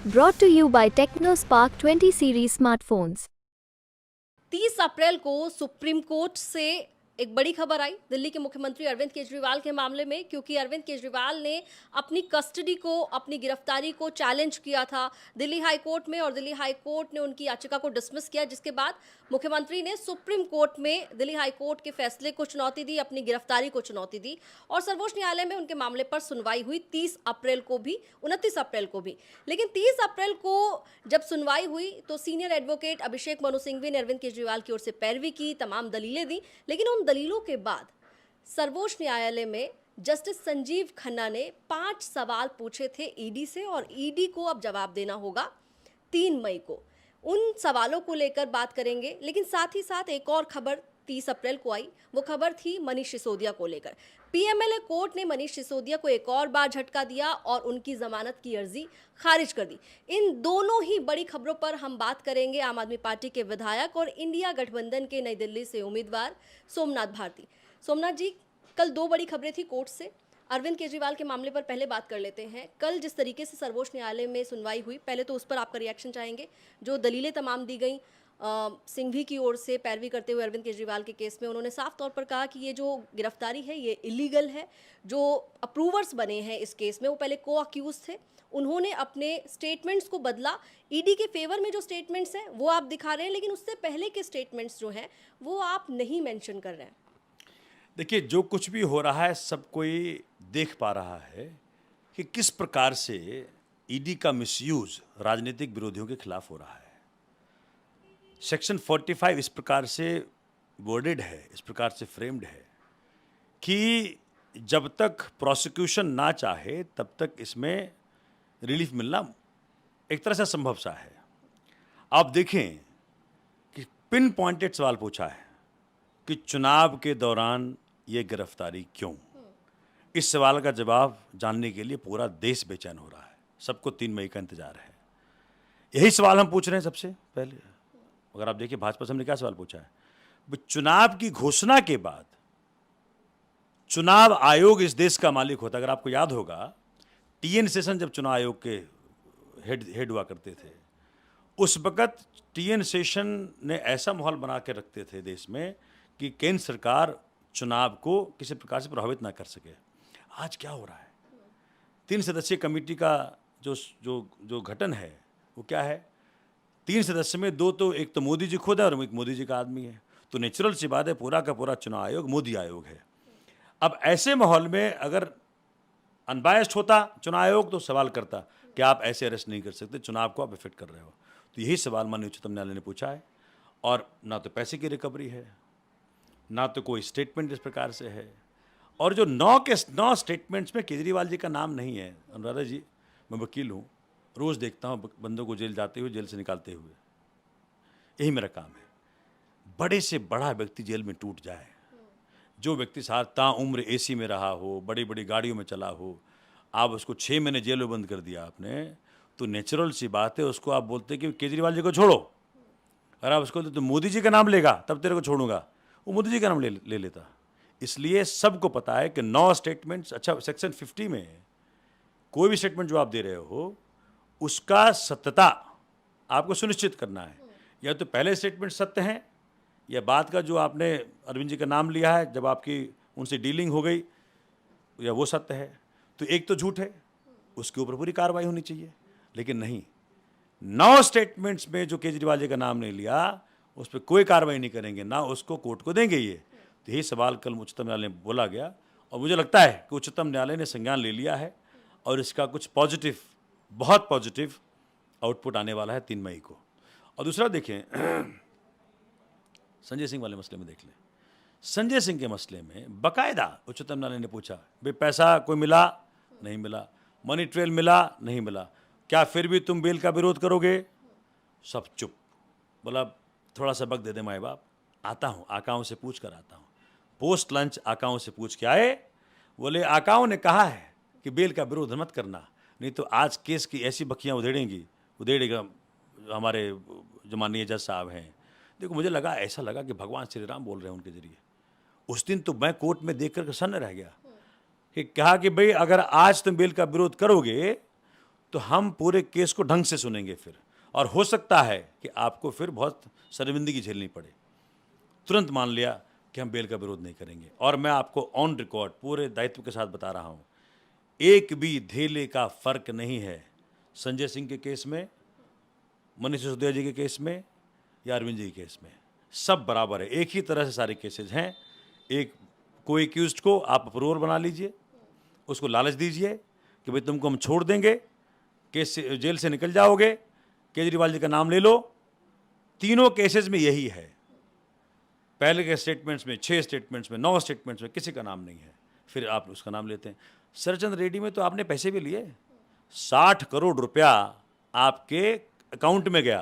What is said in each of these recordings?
Brought to you by TechnoSpark 20 series smartphones. 30 अप्रैल को supreme court से एक बड़ी खबर आई दिल्ली के मुख्यमंत्री अरविंद केजरीवाल के मामले में, क्योंकि अरविंद केजरीवाल ने अपनी कस्टडी को, अपनी गिरफ्तारी को चैलेंज किया था दिल्ली हाई कोर्ट में, और दिल्ली हाई कोर्ट ने उनकी याचिका को डिसमिस किया, जिसके बाद मुख्यमंत्री ने सुप्रीम कोर्ट में दिल्ली हाई कोर्ट के फैसले को चुनौती दी, अपनी गिरफ्तारी को चुनौती दी, और सर्वोच्च न्यायालय में उनके मामले पर सुनवाई हुई 30 अप्रैल को भी, 29 अप्रैल को भी। लेकिन 30 अप्रैल को जब सुनवाई हुई तो सीनियर एडवोकेट अभिषेक मनु सिंघवी ने अरविंद केजरीवाल की ओर से पैरवी की, तमाम दलीलें दी, लेकिन उन दलीलों के बाद सर्वोच्च न्यायालय में जस्टिस संजीव खन्ना ने 5 सवाल पूछे थे ईडी से, और ईडी को अब जवाब देना होगा 3 मई को। उन सवालों को लेकर बात करेंगे, लेकिन साथ ही साथ एक और खबर 30 अप्रैल को आई। वो खबर थी मनीष सिसोदिया को लेकर। पीएमएलए कोर्ट ने मनीष सिसोदिया को एक और बार झटका दिया और उनकी जमानत की अर्जी खारिज कर दी। इन दोनों ही बड़ी खबरों पर हम बात करेंगे आम आदमी पार्टी के विधायक और इंडिया गठबंधन के नई दिल्ली से उम्मीदवार सोमनाथ भारती। सोमनाथ जी, कल 2 बड़ी खबरें थी कोर्ट से। अरविंद केजरीवाल के मामले पर पहले बात कर लेते हैं। कल जिस तरीके से सर्वोच्च न्यायालय में सुनवाई हुई, पहले तो उस पर आपका रिएक्शन चाहेंगे। जो दलीलें तमाम दी गई सिंघवी की ओर से पैरवी करते हुए अरविंद केजरीवाल के केस में, उन्होंने साफ तौर पर कहा कि ये जो गिरफ्तारी है ये इलीगल है। जो अप्रूवर्स बने हैं इस केस में वो पहले को अक्यूज थे, उन्होंने अपने स्टेटमेंट्स को बदला। ईडी के फेवर में जो स्टेटमेंट्स हैं वो आप दिखा रहे हैं, लेकिन उससे पहले के स्टेटमेंट्स जो हैं वो आप नहीं मेंशन कर रहे हैं। देखिए, जो कुछ भी हो रहा है सब कोई देख पा रहा है कि किस प्रकार से ईडी का मिसयूज राजनीतिक विरोधियों के खिलाफ हो रहा है। सेक्शन 45 इस प्रकार से वर्डेड है, इस प्रकार से फ्रेम्ड है कि जब तक प्रोसिक्यूशन ना चाहे तब तक इसमें रिलीफ मिलना एक तरह से असंभव सा है। आप देखें कि पिन पॉइंटेड सवाल पूछा है कि चुनाव के दौरान ये गिरफ्तारी क्यों। इस सवाल का जवाब जानने के लिए पूरा देश बेचैन हो रहा है, सबको 3 मई का इंतजार है। यही सवाल हम पूछ रहे हैं सबसे पहले। अगर आप देखिए भाजपा से हमने क्या सवाल पूछा है, चुनाव की घोषणा के बाद चुनाव आयोग इस देश का मालिक होता। अगर आपको याद होगा, टीएन सेशन जब चुनाव आयोग के हेड हुआ करते थे, उस वक्त टीएन सेशन ने ऐसा माहौल बना के रखते थे देश में कि केंद्र सरकार चुनाव को किसी प्रकार से प्रभावित ना कर सके। आज क्या हो रहा है, 3 सदस्यीय कमेटी का जो जो जो गठन है वो क्या है, 3 सदस्य में 2 तो एक तो मोदी जी खुद है और एक मोदी जी का आदमी है, तो नेचुरल सी बात है पूरा का पूरा चुनाव आयोग मोदी आयोग है। अब ऐसे माहौल में अगर अनबायस्ड होता चुनाव आयोग तो सवाल करता कि आप ऐसे अरेस्ट नहीं कर सकते, चुनाव को आप इफेक्ट कर रहे हो। तो यही सवाल माननीय उच्चतम न्यायालय ने पूछा है, और ना तो पैसे की रिकवरी है, ना तो कोई स्टेटमेंट इस प्रकार से है। और जो 9 स्टेटमेंट्स में केजरीवाल जी का नाम नहीं है। अनुराधा जी, मैं वकील हूँ, रोज़ देखता हूँ बंदों को जेल जाते हुए, जेल से निकालते हुए, यही मेरा काम है। बड़े से बड़ा व्यक्ति जेल में टूट जाए, जो व्यक्ति साथ ताउम्र एसी में रहा हो, बड़ी बड़ी गाड़ियों में चला हो, आप उसको 6 महीने जेल में बंद कर दिया आपने, तो नेचुरल सी बात है उसको आप बोलते कि केजरीवाल जी को छोड़ो। अगर आप उसको तो मोदी जी का नाम लेगा तब तेरे को छोड़ूंगा, वो मोदी जी का नाम ले लेता। इसलिए सबको पता है कि 9 स्टेटमेंट्स, अच्छा सेक्शन 50 में कोई भी स्टेटमेंट जो आप दे रहे हो उसका सत्यता आपको सुनिश्चित करना है। या तो पहले स्टेटमेंट सत्य हैं, या बात का जो आपने अरविंद जी का नाम लिया है जब आपकी उनसे डीलिंग हो गई, या वो सत्य है। तो एक तो झूठ है, उसके ऊपर पूरी कार्रवाई होनी चाहिए। लेकिन नहीं, 9 स्टेटमेंट्स में जो केजरीवाल जी का नाम नहीं लिया उस पर कोई कार्रवाई नहीं करेंगे, ना उसको कोर्ट को देंगे। ये तो यही सवाल कल उच्चतम न्यायालय में बोला गया, और मुझे लगता है कि उच्चतम न्यायालय ने संज्ञान ले लिया है और इसका कुछ पॉजिटिव, बहुत पॉजिटिव आउटपुट आने वाला है 3 मई को। और दूसरा देखें, संजय सिंह वाले मसले में देख लें। संजय सिंह के मसले में बाकायदा उच्चतम न्यायालय ने पूछा, भाई पैसा कोई मिला नहीं मिला, मनी ट्रेल मिला नहीं मिला, क्या फिर भी तुम बेल का विरोध करोगे? सब चुप। बोला थोड़ा सा वक्त दे दे माए बाप, आता हूँ, आकाओं से पूछ कर आता हूँ। पोस्ट लंच आकाओं से पूछ के आए, बोले आकाओं ने कहा है कि बेल का विरोध मत करना, नहीं तो आज केस की ऐसी बखियाँ उधेड़ेगा हमारे जो माननीय जज साहब हैं। देखो, मुझे लगा, ऐसा लगा कि भगवान श्री राम बोल रहे हैं उनके जरिए। उस दिन तो मैं कोर्ट में देख कर सन्न रह गया कि कहा कि भाई अगर आज तुम बेल का विरोध करोगे तो हम पूरे केस को ढंग से सुनेंगे फिर, और हो सकता है कि आपको फिर बहुत शर्मिंदगी झेलनी पड़े। तुरंत मान लिया कि हम बेल का विरोध नहीं करेंगे। और मैं आपको ऑन रिकॉर्ड पूरे दायित्व के साथ बता रहा हूँ, एक भी धेले का फर्क नहीं है संजय सिंह के केस में, मनीष सिसोदिया जी के केस में या अरविंद जी के केस में। सब बराबर है, एक ही तरह से सारे केसेज हैं। एक कोई एक्यूज्ड को आप अप्रूवर बना लीजिए, उसको लालच दीजिए कि भाई तुमको हम छोड़ देंगे, केस से जेल से निकल जाओगे, केजरीवाल जी का नाम ले लो। तीनों केसेस में यही है। पहले के स्टेटमेंट्स में 6 स्टेटमेंट्स में 9 स्टेटमेंट्स में किसी का नाम नहीं है, फिर आप उसका नाम लेते हैं। शरदचंद्र रेड्डी में तो आपने पैसे भी लिए, 60 करोड़ रुपया आपके अकाउंट में गया।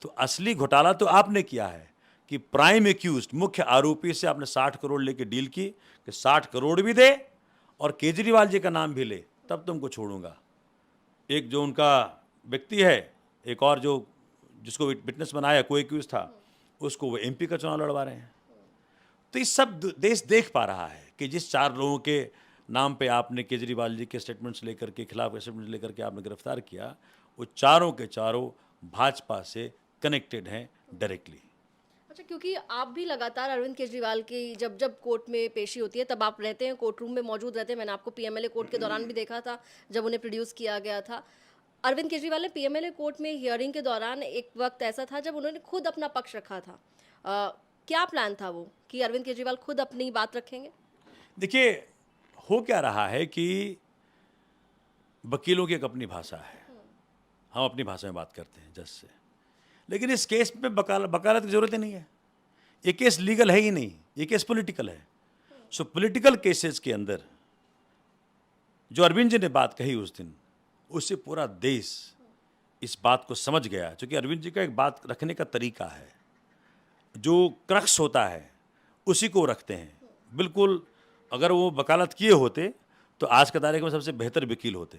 तो असली घोटाला तो आपने किया है कि प्राइम एक्यूज्ड मुख्य आरोपी से आपने 60 करोड़ लेके डील की कि 60 करोड़ भी दे और केजरीवाल जी का नाम भी ले, तब तुमको छोड़ूंगा। एक जो उनका व्यक्ति है, एक और जो जिसको विटनेस बनाया कोई एक्यूज था, उसको वो एमपी का चुनाव लड़वा रहे हैं। तो ये सब देश देख पा रहा है कि जिस 4 लोगों के नाम पे आपने केजरीवाल जी के स्टेटमेंट्स लेकर के खिलाफ स्टेटमेंट्स लेकर के आपने गिरफ्तार किया, वो चारों के चारों भाजपा से कनेक्टेड हैं डायरेक्टली। अच्छा, क्योंकि आप भी लगातार अरविंद केजरीवाल की जब जब कोर्ट में पेशी होती है तब आप रहते हैं, कोर्ट रूम में मौजूद रहते हैं। मैंने आपको पीएमएलए कोर्ट के दौरान भी देखा था जब उन्हें प्रोड्यूस किया गया था। अरविंद केजरीवाल ने पीएमएलए कोर्ट में हियरिंग के दौरान एक वक्त ऐसा था जब उन्होंने खुद अपना पक्ष रखा था। क्या प्लान था वो कि अरविंद केजरीवाल खुद अपनी बात रखेंगे? देखिए, हो क्या रहा है कि वकीलों की एक अपनी भाषा है, हम अपनी भाषा में बात करते हैं जज से, लेकिन इस केस में वकालत की जरूरत ही नहीं है। ये केस लीगल है ही नहीं, ये केस पॉलिटिकल है। सो पॉलिटिकल केसेस के अंदर जो अरविंद जी ने बात कही उस दिन, उससे पूरा देश इस बात को समझ गया, क्योंकि अरविंद जी का एक बात रखने का तरीका है, जो क्रक्स होता है उसी को रखते हैं। बिल्कुल अगर वो वकालत किए होते तो आज के तारीख में सबसे बेहतर वकील होते,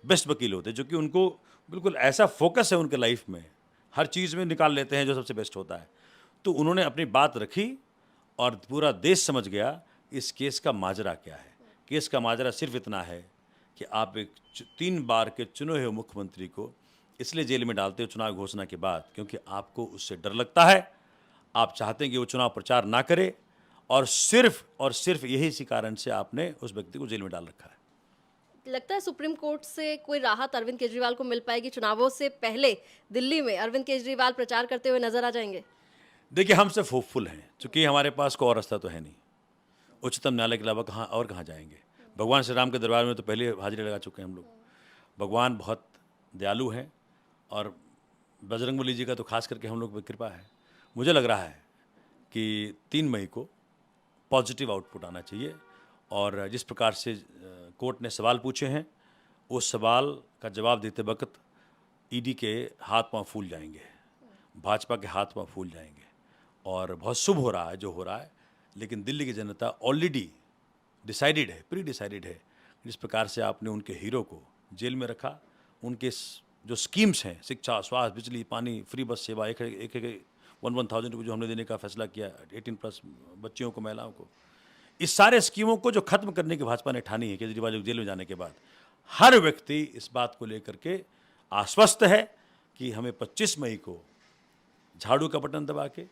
बेस्ट वकील होते, जो कि उनको बिल्कुल ऐसा फोकस है उनके लाइफ में, हर चीज़ में निकाल लेते हैं जो सबसे बेस्ट होता है। तो उन्होंने अपनी बात रखी और पूरा देश समझ गया इस केस का माजरा क्या है। केस का माजरा सिर्फ इतना है कि आप एक 3 बार के चुने हुए मुख्यमंत्री को इसलिए जेल में डालते हो चुनाव घोषणा के बाद क्योंकि आपको उससे डर लगता है, आप चाहते हैं कि वो चुनाव प्रचार ना करे, और सिर्फ यही इसी कारण से आपने उस व्यक्ति को जेल में डाल रखा है। लगता है सुप्रीम कोर्ट से कोई राहत अरविंद केजरीवाल को मिल पाएगी? चुनावों से पहले दिल्ली में अरविंद केजरीवाल प्रचार करते हुए नजर आ जाएंगे? देखिए, हम सिर्फ होपफुल हैं, क्योंकि हमारे पास कोई और रास्ता तो है नहीं। उच्चतम न्यायालय के अलावा कहाँ जाएंगे? भगवान श्री राम के दरबार में तो पहले हाजिरी लगा चुके हैं हम लोग। भगवान बहुत दयालु हैं और बजरंगबली जी का तो खास करके हम लोग पर कृपा है। मुझे लग रहा है कि 3 मई को पॉजिटिव आउटपुट आना चाहिए, और जिस प्रकार से कोर्ट ने सवाल पूछे हैं, उस सवाल का जवाब देते वक्त ईडी के हाथ पांव फूल जाएंगे, भाजपा के हाथ पांव फूल जाएंगे, और बहुत शुभ हो रहा है जो हो रहा है। लेकिन दिल्ली की जनता ऑलरेडी डिसाइडेड है, प्री डिसाइडेड है। जिस प्रकार से आपने उनके हीरो को जेल में रखा, उनके जो स्कीम्स हैं, शिक्षा, स्वास्थ्य, बिजली, पानी, फ्री बस सेवा, एक 1,000 रुपये जो हमने देने का फैसला किया 18+ बच्चियों को, महिलाओं को, इस सारे स्कीमों को जो खत्म करने की भाजपा ने ठानी है केजरीवाल जेल में जाने के बाद, हर व्यक्ति इस बात को लेकर के आश्वस्त है कि हमें 25 मई को झाड़ू का बटन दबा के,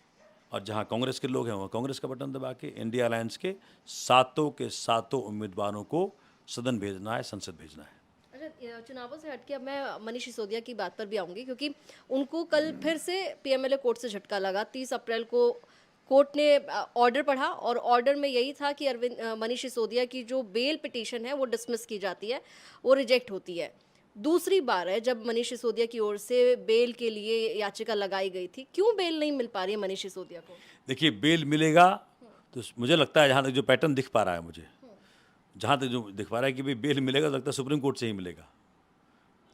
और जहां कांग्रेस के लोग हैं वहाँ कांग्रेस का बटन दबा के इंडिया अलायंस के सातों उम्मीदवारों को सदन भेजना है, संसद भेजना है। अच्छा, चुनावों से हटके अब मैं मनीष सिसोदिया की बात पर भी आऊंगी, क्योंकि उनको कल फिर से पीएमएलए कोर्ट से झटका लगा। 30 अप्रैल को कोर्ट ने ऑर्डर पढ़ा और ऑर्डर में यही था कि मनीष सिसोदिया की जो बेल पिटीशन है वो डिसमिस की जाती है, वो रिजेक्ट होती है। दूसरी बार है जब मनीष सिसोदिया की ओर से बेल के लिए याचिका लगाई गई थी। क्यों बेल नहीं मिल पा रही है मनीष सिसोदिया को? देखिए, बेल मिलेगा तो मुझे लगता है, जहाँ तक जो पैटर्न दिख पा रहा है मुझे, जहाँ तक जो दिख पा रहा है कि भाई बेल मिलेगा, तो लगता है सुप्रीम कोर्ट से ही मिलेगा,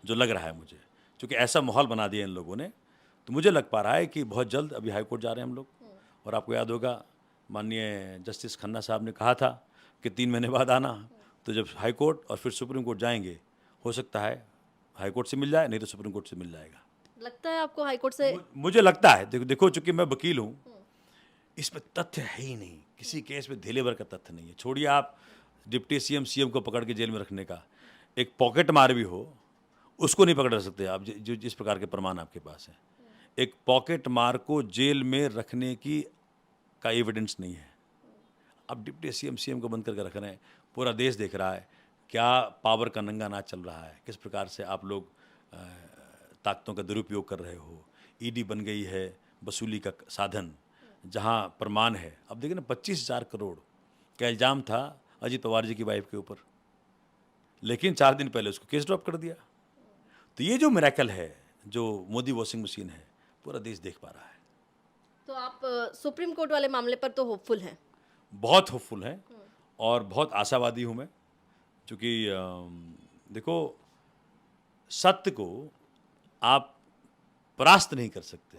जो लग रहा है मुझे, क्योंकि ऐसा माहौल बना दिया इन लोगों ने। तो मुझे लग पा रहा है कि बहुत जल्द अभी हाई कोर्ट जा रहे हैं हम लोग। और आपको याद होगा, माननीय जस्टिस खन्ना साहब ने कहा था कि 3 महीने बाद आना। तो जब हाई कोर्ट और फिर सुप्रीम कोर्ट जाएंगे, हो सकता है हाई कोर्ट से मिल जाए, नहीं तो सुप्रीम कोर्ट से मिल जाएगा। लगता है आपको हाई कोर्ट से? मुझे लगता है, देखो चूंकि मैं वकील हूँ, इसमें तथ्य है ही नहीं, किसी केस में धेले भर का तथ्य नहीं है। छोड़िए आप डिप्टी सीएम को पकड़ के जेल में रखने का, एक पॉकेट मार भी हो, उसको नहीं पकड़ सकते आप, जो जिस प्रकार के प्रमाण आपके पास है। एक पॉकेट मार को जेल में रखने की का एविडेंस नहीं है। अब डिप्टी सीएम को बंद करके रख रहे हैं, पूरा देश देख रहा है क्या पावर का नंगा नाच चल रहा है, किस प्रकार से आप लोग ताकतों का दुरुपयोग कर रहे हो। ईडी बन गई है वसूली का साधन, जहां प्रमाण है। अब देखिए ना, 25,000 करोड़ का इल्ज़ाम था अजीत पवार जी की वाइफ के ऊपर, लेकिन 4 दिन पहले उसको केस ड्रॉप कर दिया। तो ये जो मिरेकल है, जो मोदी वॉशिंग मशीन है, पूरा देश देख पा रहा है। तो आप सुप्रीम कोर्ट वाले मामले पर तो होपफुल हैं? बहुत होपफुल हैं और बहुत आशावादी हूँ मैं, क्योंकि देखो, सत्य को आप परास्त नहीं कर सकते,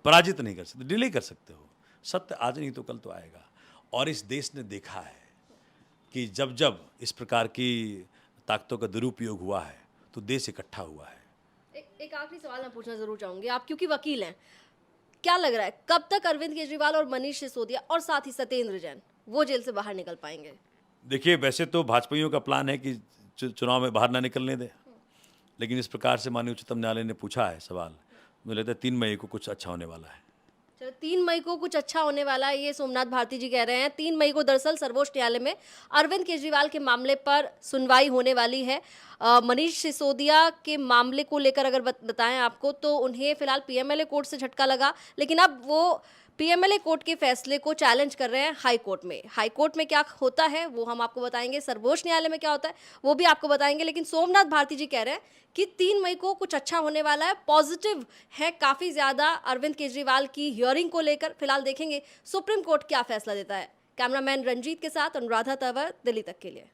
पराजित नहीं कर सकते, डिले कर सकते हो। सत्य आज नहीं तो कल तो आएगा। और इस देश ने देखा है कि जब जब इस प्रकार की ताकतों का दुरुपयोग हुआ है तो देश इकट्ठा हुआ है। एक आखिरी सवाल मैं पूछना जरूर चाहूंगी, आप क्योंकि वकील हैं, क्या लग रहा है कब तक अरविंद केजरीवाल और मनीष सिसोदिया और साथ ही सत्येंद्र जैन वो जेल से बाहर निकल पाएंगे? देखिए, वैसे तो भाजपाइयों का प्लान है कि चुनाव में बाहर ना निकलने दें, लेकिन इस प्रकार से माननीय उच्चतम न्यायालय ने पूछा है सवाल, मुझे लगता है 3 मई को कुछ अच्छा होने वाला है। चलो, 3 मई को कुछ अच्छा होने वाला है, ये सोमनाथ भारती जी कह रहे हैं। 3 मई को दरअसल सर्वोच्च न्यायालय में अरविंद केजरीवाल के मामले पर सुनवाई होने वाली है। मनीष सिसोदिया के मामले को लेकर अगर बताएं आपको, तो उन्हें फिलहाल पीएमएलए कोर्ट से झटका लगा, लेकिन अब वो पीएमएलए कोर्ट के फैसले को चैलेंज कर रहे हैं हाई कोर्ट में। हाई कोर्ट में क्या होता है वो हम आपको बताएंगे, सर्वोच्च न्यायालय में क्या होता है वो भी आपको बताएंगे। लेकिन सोमनाथ भारती जी कह रहे हैं कि 3 मई को कुछ अच्छा होने वाला है, पॉजिटिव है काफ़ी ज़्यादा अरविंद केजरीवाल की हियरिंग को लेकर। फिलहाल देखेंगे सुप्रीम कोर्ट क्या फैसला देता है। कैमरामैन रंजीत के साथ अनुराधा तंवर, दिल्ली तक के लिए।